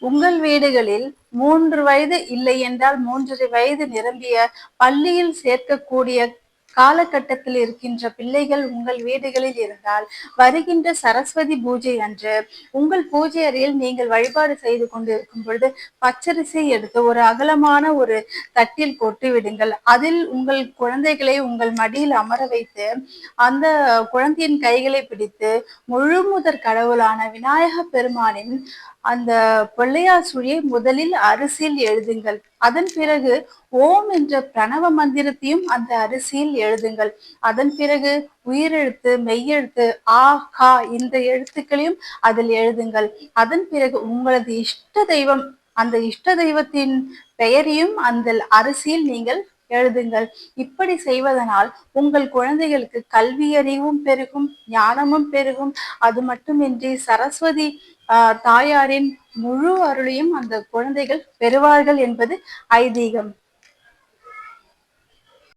உங்கள் வீடுகளில் 3 வயது இல்லை என்றால் 3 1/2 வயது நிரம்பிய பள்ளியில் சேர்க்கக்கூடிய காலகட்டத்தில் இருக்கின்ற பிள்ளைகள் உங்கள் வீடுகளில் இருந்தால், வருகின்ற சரஸ்வதி பூஜை அன்று உங்கள் பூஜை அறையில் நீங்கள் வழிபாடு செய்து கொண்டிருக்கும் பொழுது பச்சரிசி எடுத்து ஒரு அகலமான ஒரு தட்டில் கொட்டி விடுங்கள். அதில் உங்கள் குழந்தைகளை உங்கள் மடியில் அமர வைத்து அந்த குழந்தையின் கைகளை பிடித்து முழுமுதற் கடவுளான விநாயக பெருமானின் அந்த பிள்ளையார் சுழியை முதலில் அரிசியில் எழுதுங்கள். அதன் பிறகு ஓம் என்ற பிரணவ மந்திரத்தையும் அந்த அரிசியில் எழுதுங்கள். அதன் பிறகு உயிரெழுத்து, மெய்யெழுத்து, ஆ, கா இந்த எழுத்துக்களையும் அதில் எழுதுங்கள். அதன் பிறகு உங்களது இஷ்ட தெய்வம், அந்த இஷ்ட தெய்வத்தின் பெயரையும் அந்த அரிசியில் நீங்கள் எழுதுங்கள். இப்படி செய்வதனால் உங்கள் குழந்தைகளுக்கு கல்வி அறிவும் பெருகும், ஞானமும் பெருகும். அது மட்டுமின்றி சரஸ்வதி தாயாரின் முழு அருளையும் அந்த குழந்தைகள் பெறுவார்கள் என்பது ஐதீகம்.